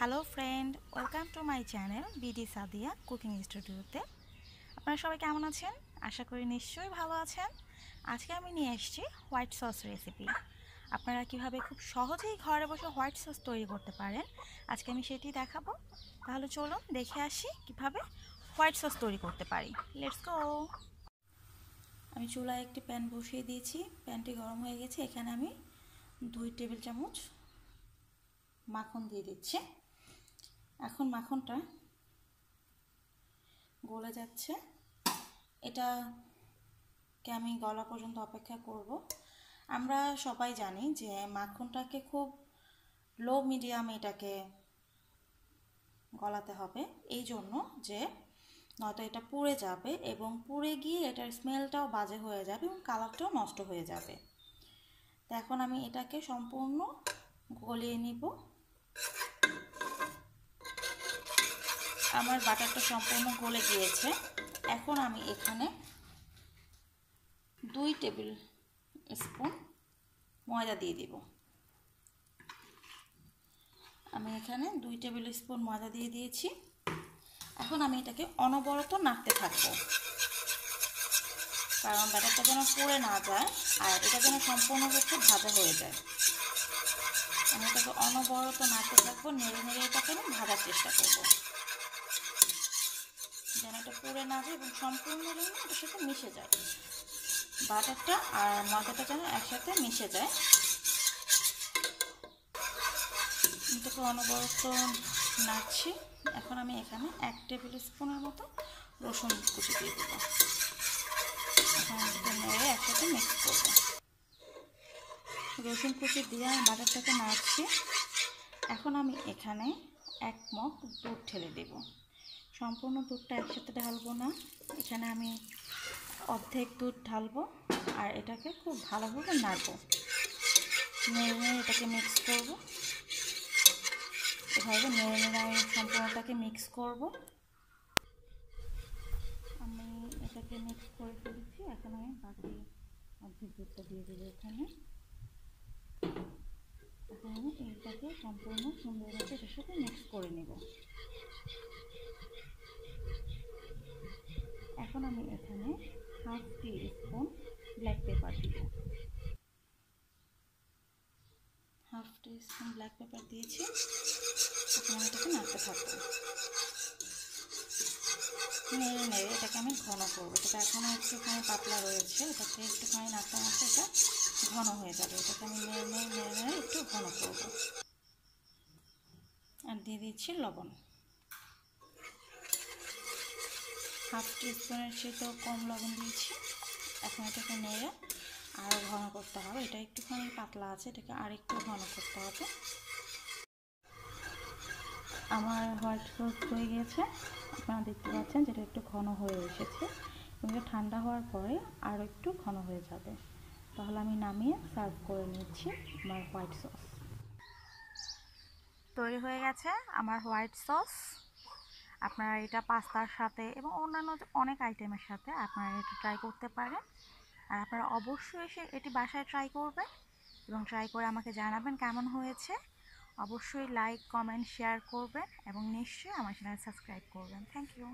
Hello friend, welcome to my channel BD Sadia cooking স্টুডিওতে। আপনারা সবাই কেমন আছেন? আশা করি নিশ্চয়ই ভালো আছেন। আজকে আমি নিয়ে এসেছি হোয়াইট সস রেসিপি। আপনারা কিভাবে খুব সহজেই ঘরে বসে হোয়াইট সস তৈরি করতে পারেন, আজকে আমি সেটি দেখাবো। তাহলে চলুন দেখে আসি কিভাবে হোয়াইট সস তৈরি করতে পারি। Let's go. আমি চুলায় একটি প্যান বসিয়ে দিয়েছি, প্যানটি গরম হয়ে গেছে। এখানে আমি 2 টেবিল চামচ মাখন দিয়ে দিচ্ছি। এখন মাখনটা গলে যাচ্ছে, এটাকে আমি গলা পর্যন্ত অপেক্ষা করব। আমরা সবাই জানি যে মাখনটাকে খুব লো মিডিয়াম এটাকে গলাতে হবে, এই জন্য যে নয়তো এটা পুড়ে যাবে এবং পুড়ে গিয়ে এটার স্মেলটাও বাজে হয়ে যাবে এবং কালারটাও নষ্ট হয়ে যাবে। তো এখন আমি এটাকে সম্পূর্ণ গলিয়ে নিব। আমার বাটারটা সম্পূর্ণ গলে গিয়েছে। এখন আমি এখানে 2 টেবিল স্পুন ময়দা দিয়ে দিব। আমি এখানে 2 টেবিল স্পুন ময়দা দিয়ে দিয়েছি। এখন আমি এটাকে অনবরত নাড়তে থাকবো, কারণ ব্যাটারটা যেন পুড়ে না যায় আর এটা যেন সম্পূর্ণ হচ্ছে ভাজা হয়ে যায়। আমি এটাকে অনবরত নাড়তে থাকবো, নেড়ে নেড়ে এটাকে আমি ভাজার চেষ্টা করব, যেন এটা পুড়ে না যায় এবং সম্পূর্ণ যেন এটার সাথে মিশে যায়। বাটারটা আর ময়দাটা যেন একসাথে মিশে যায়। এটাকে অনবরত নাড়ছি। এখন আমি এখানে 1 টেবিল স্পুনের মতো রসুন কুচি দিয়ে দেবো। এখন এটা নেড়ে একসাথে মিক্স করবো। রসুন কুচি দিয়ে আমি বাটারটাকে নাড়ছি। এখন আমি এখানে 1 মগ দুধ ঢেলে দেব। সম্পূর্ণ দুধটা একসাথে ঢালবো না, এখানে আমি অর্ধেক দুধ ঢালবো আর এটাকে খুব ভালোভাবে নাড়বো। নেড়ে নেড়ে এটাকে মিক্স করবো। এভাবে নেড়ে নেড়ে আমি সম্পূর্ণটাকে মিক্স করব। আমি এটাকে মিক্স করে ফেলেছি। এখন আমি বাকি অর্ধেক দুধটা দিয়ে দেবো এখানে। এখন আমি এইটাকে সম্পূর্ণ সুন্দর মতো এটার সাথে মিক্স করে নেব। এখন আমি এখানে 1/2 টি স্পুন ব্ল্যাক পেপার দিব। 1/2 টি স্পুন ব্ল্যাক পেপার দিয়েছি। এখন আমি এটাকে নাড়তে থাকবো। নেড়ে নেড়ে এটাকে আমি ঘন করবো। এটা এখনও একটুখানি পাতলা রয়েছে, এটাকে একটুখানি নাড়তে নাড়তে এটা ঘন হয়ে যাবে। এটাকে আমি নেড়ে নেড়ে নেড়ে নেড়ে একটু ঘন করবো। আর দিয়ে দিচ্ছি লবণ। 1/2 টি স্পুনের চেয়েও কম লবণ দিয়েছি। এখন এটাকে নেড়ে আরও ঘন করতে হবে। এটা একটুখানি পাতলা আছে, এটাকে আর একটু ঘন করতে হবে। আমার হোয়াইট সস হয়ে গেছে, আপনারা দেখতে পাচ্ছেন যেটা একটু ঘন হয়ে এসেছে এবং এটা ঠান্ডা হওয়ার পরে আরও একটু ঘন হয়ে যাবে। তাহলে আমি নামিয়ে সার্ভ করে নিচ্ছি আমার হোয়াইট সস। তৈরি হয়ে গেছে আমার হোয়াইট সস। আপনারা এটা পাস্তার সাথে এবং অন্যান্য অনেক আইটেমের সাথে আপনারা এটা ট্রাই করতে পারেন। আর আপনারা অবশ্যই এসে এটি বাসায় ট্রাই করবেন এবং ট্রাই করে আমাকে জানাবেন কেমন হয়েছে। অবশ্যই লাইক, কমেন্ট, শেয়ার করবেন এবং নিশ্চয়ই আমার চ্যানেল সাবস্ক্রাইব করবেন। Thank you.